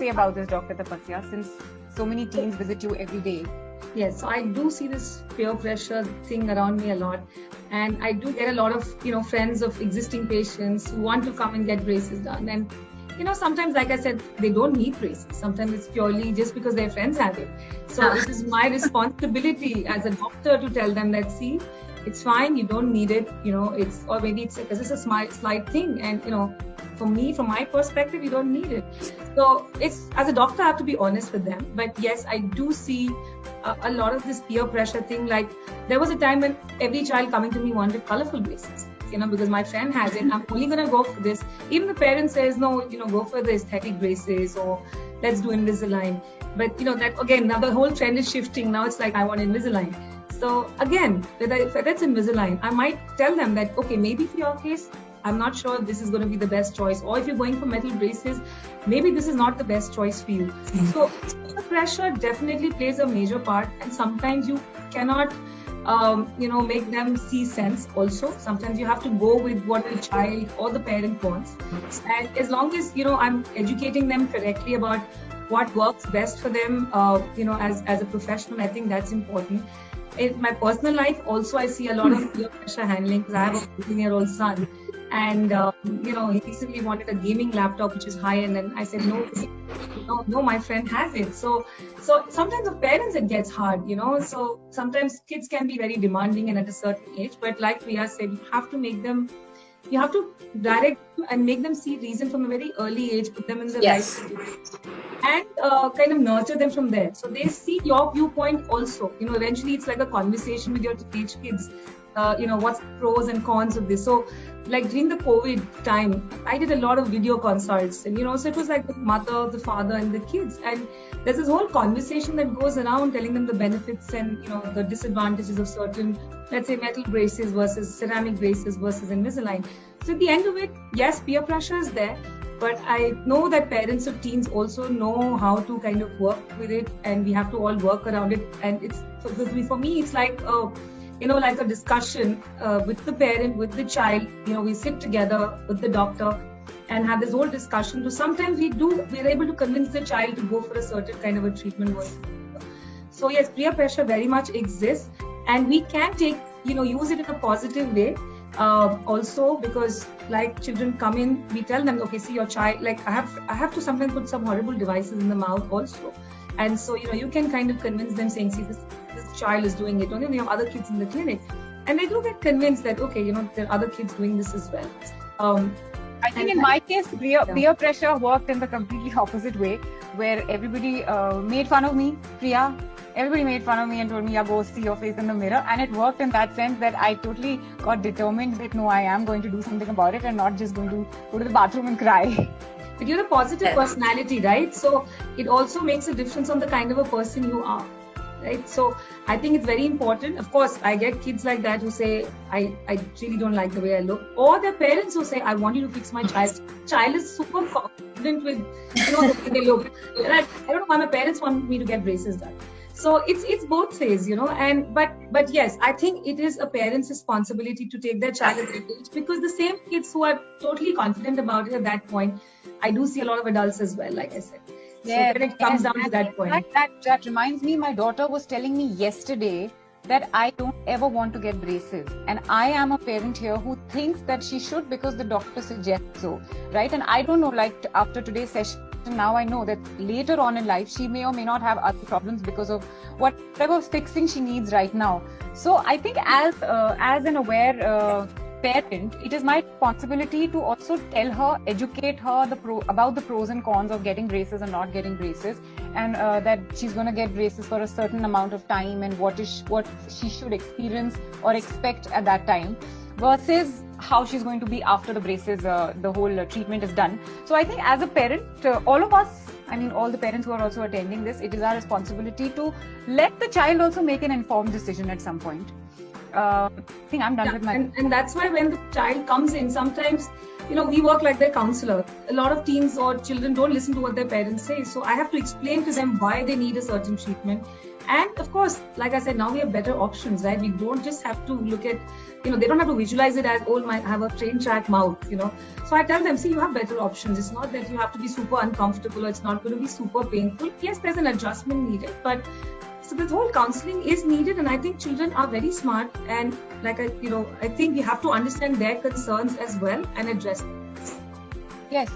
say about this, Dr. Tapasya, since so many teens visit you every day? Yes, so I do see this peer pressure thing around me a lot, and I do get a lot of friends of existing patients who want to come and get braces done. And sometimes, like I said, they don't need braces. Sometimes it's purely just because their friends have it. So it is my responsibility as a doctor to tell them that, see, it's fine, you don't need it. Or maybe it's because it's a slight thing, and for me, from my perspective, you don't need it. So it's, as a doctor, I have to be honest with them. But yes, I do see a lot of this peer pressure thing. Like, there was a time when every child coming to me wanted colorful braces, because my friend has it. I'm only going to go for this. Even the parent says, no, go for the aesthetic braces, or let's do Invisalign. But that, again, now the whole trend is shifting. Now it's like, I want Invisalign. So again, whether it's Invisalign, I might tell them that, okay, maybe for your case, I'm not sure if this is going to be the best choice. Or if you're going for metal braces, maybe this is not the best choice for you. So the pressure definitely plays a major part. And sometimes you cannot, make them see sense also. Sometimes you have to go with what the child or the parent wants. And as long as, I'm educating them correctly about what works best for them, as a professional, I think that's important. In my personal life, also, I see a lot of peer pressure handling because I have a 14-year-old son. And, he recently wanted a gaming laptop, which is high-end. And I said, no, my friend has it. So sometimes the parents, it gets hard, So sometimes kids can be very demanding and at a certain age. But like Priya said, you have to direct and make them see reason from a very early age, put them in the right way, and kind of nurture them from there. So they see your viewpoint also. Eventually it's like a conversation with your teenage kids. What's the pros and cons of this? So like during the COVID time, I did a lot of video consults, and so it was like the mother, the father, and the kids. And there's this whole conversation that goes around telling them the benefits and the disadvantages of certain, let's say, metal braces versus ceramic braces versus Invisalign. So at the end of it, yes, peer pressure is there, but I know that parents of teens also know how to kind of work with it, and we have to all work around it. And it's for me, it's like like a discussion with the parent, with the child. We sit together with the doctor and have this whole discussion. So sometimes we're able to convince the child to go for a certain kind of a treatment. So yes, peer pressure very much exists, and we can use it in a positive way. Also, because like children come in, we tell them, okay, see your child, like I have to sometimes put some horrible devices in the mouth also. And so, you can kind of convince them saying, see, this child is doing it. We have other kids in the clinic. And they do get convinced that, okay, there are other kids doing this as well. I think in my case, peer pressure worked in the completely opposite way, where everybody made fun of me, Priya. Everybody made fun of me and told me, yeah, go see your face in the mirror. And it worked in that sense that I totally got determined that, no, I am going to do something about it and not just going to go to the bathroom and cry. But you're a positive personality, right? So it also makes a difference on the kind of a person you are, right? So I think it's very important. Of course, I get kids like that who say, I really don't like the way I look. Or their parents who say, I want you to fix my child. Child is super confident with, the way they look. And I don't know why my parents want me to get braces done. So it's both ways, but yes, I think it is a parent's responsibility to take their child at that age, because the same kids who are totally confident about it at that point, I do see a lot of adults as well, like I said. Yeah, so when it comes down to that point. That reminds me, my daughter was telling me yesterday that I don't ever want to get braces. And I am a parent here who thinks that she should because the doctor suggests so, right? And I don't know, like after today's session, now I know that later on in life, she may or may not have other problems because of whatever fixing she needs right now. So I think as an aware parent, it is my responsibility to also tell her, educate her about the pros and cons of getting braces and not getting braces, and that she's going to get braces for a certain amount of time and what she should experience or expect at that time versus how she's going to be after the braces, the whole treatment is done. So I think as a parent, all of us, all the parents who are also attending this, it is our responsibility to let the child also make an informed decision at some point. I think I'm done with my... And that's why when the child comes in, sometimes we work like their counselor. A lot of teens or children don't listen to what their parents say. So I have to explain to them why they need a certain treatment. And of course, like I said, now we have better options, right? We don't just have to look at, they don't have to visualize it as, oh, I have a train track mouth, So I tell them, see, you have better options. It's not that you have to be super uncomfortable or it's not going to be super painful. Yes, there's an adjustment needed, but so this whole counseling is needed, and I think children are very smart, and I think we have to understand their concerns as well and address them. Yes.